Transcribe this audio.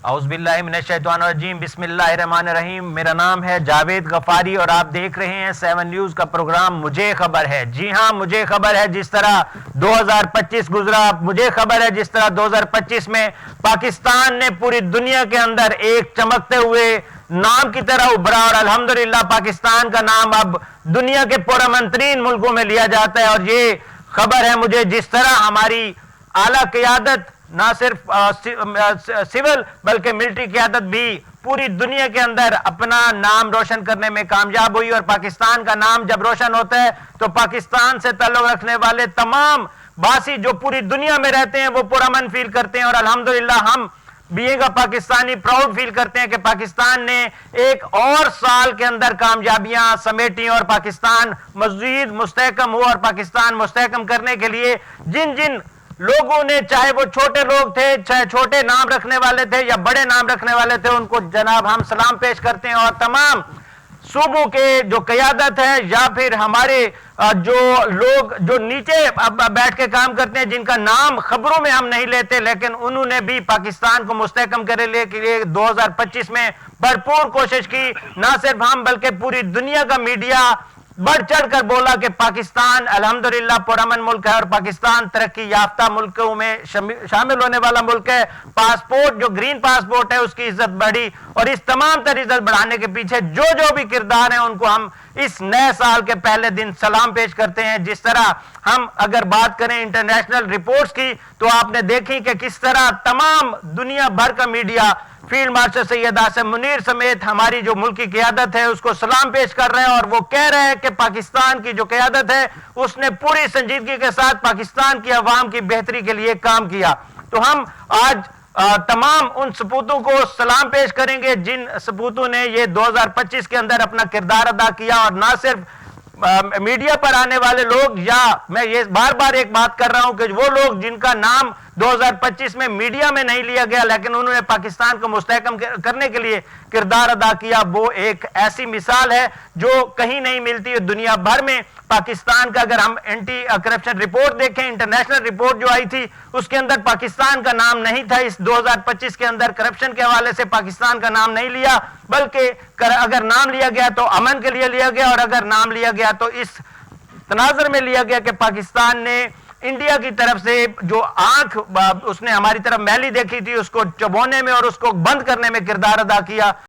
اعوذ باللہ من الشیطان الرجیم، بسم اللہ الرحمن الرحیم۔ میرا نام ہے جاوید غفاری اور آپ دیکھ رہے ہیں 7 نیوز کا پروگرام مجھے خبر ہے۔ جی ہاں، مجھے خبر ہے۔ جس طرح 2025 گزرا، مجھے خبر ہے جس طرح 2025 میں پاکستان نے پوری دنیا کے اندر ایک چمکتے ہوئے نام کی طرح ابھرا، اور الحمدللہ پاکستان کا نام اب دنیا کے پرامن ترین ملکوں میں لیا جاتا ہے۔ اور یہ خبر ہے مجھے جس طرح ہماری اعلیٰ قیادت نہ صرف سول بلکہ ملٹری قیادت بھی پوری دنیا کے اندر اپنا نام روشن کرنے میں کامیاب ہوئی، اور پاکستان کا نام جب روشن ہوتا ہے تو پاکستان سے تعلق رکھنے والے تمام باسی جو پوری دنیا میں رہتے ہیں وہ پرامن فیل کرتے ہیں، اور الحمدللہ ہم بینگ پاکستانی پراؤڈ فیل کرتے ہیں کہ پاکستان نے ایک اور سال کے اندر کامیابیاں سمیٹی اور پاکستان مزید مستحکم ہوا، اور پاکستان مستحکم کرنے کے لیے جن جن لوگوں نے، چاہے وہ چھوٹے لوگ تھے، چاہے چھوٹے نام رکھنے والے تھے یا بڑے نام رکھنے والے تھے، ان کو جناب ہم سلام پیش کرتے ہیں، اور تمام صوبوں کے جو قیادت ہے یا پھر ہمارے جو لوگ جو نیچے بیٹھ کے کام کرتے ہیں جن کا نام خبروں میں ہم نہیں لیتے، لیکن انہوں نے بھی پاکستان کو مستحکم کرنے کے لیے 2025 میں بھرپور کوشش کی۔ نہ صرف ہم بلکہ پوری دنیا کا میڈیا بڑھ چڑھ کر بولا کہ پاکستان الحمدللہ پرامن ملک ہے اور پاکستان ترقی یافتہ ملکوں میں شامل ہونے والا ملک ہے۔ پاسپورٹ جو گرین پاسپورٹ ہے اس کی عزت بڑھی، اور اس تمام تر عزت بڑھانے کے پیچھے جو بھی کردار ہیں ان کو ہم اس نئے سال کے پہلے دن سلام پیش کرتے ہیں۔ جس طرح ہم اگر بات کریں انٹرنیشنل رپورٹس کی تو آپ نے دیکھی کہ کس طرح تمام دنیا بھر کا media field marshal Syed Asim Munir سمیت ہماری جو ملکی قیادت ہے اس کو سلام پیش کر رہے ہیں، اور وہ کہہ رہے ہیں کہ پاکستان کی جو قیادت ہے اس نے پوری سنجیدگی کے ساتھ پاکستان کی عوام کی بہتری کے لیے کام کیا۔ تو ہم آج تمام ان سپوتوں کو سلام پیش کریں گے جن سپوتوں نے یہ 2025 کے اندر اپنا کردار ادا کیا، اور نہ صرف میڈیا پر آنے والے لوگ، یا میں یہ بار بار ایک بات کر رہا ہوں کہ وہ لوگ جن کا نام 2025 میں میڈیا میں نہیں لیا گیا لیکن انہوں نے پاکستان کو مستحکم کرنے کے لیے کردار ادا کیا، وہ ایک ایسی مثال ہے جو کہیں نہیں ملتی دنیا بھر میں۔ پاکستان کا اگر ہم اینٹی کرپشن رپورٹ دیکھیں، انٹرنیشنل رپورٹ جو آئی تھی اس کے اندر پاکستان کا نام نہیں تھا۔ اس 2025 کے اندر کرپشن کے حوالے سے پاکستان کا نام نہیں لیا، بلکہ اگر نام لیا گیا تو امن کے لیے لیا گیا، اور اگر نام لیا گیا تو اس تناظر میں لیا گیا کہ پاکستان نے انڈیا کی طرف سے جو آنکھ اس نے ہماری طرف میلی دیکھی تھی اس کو چبونے میں اور اس کو بند کرنے میں کردار ادا کیا۔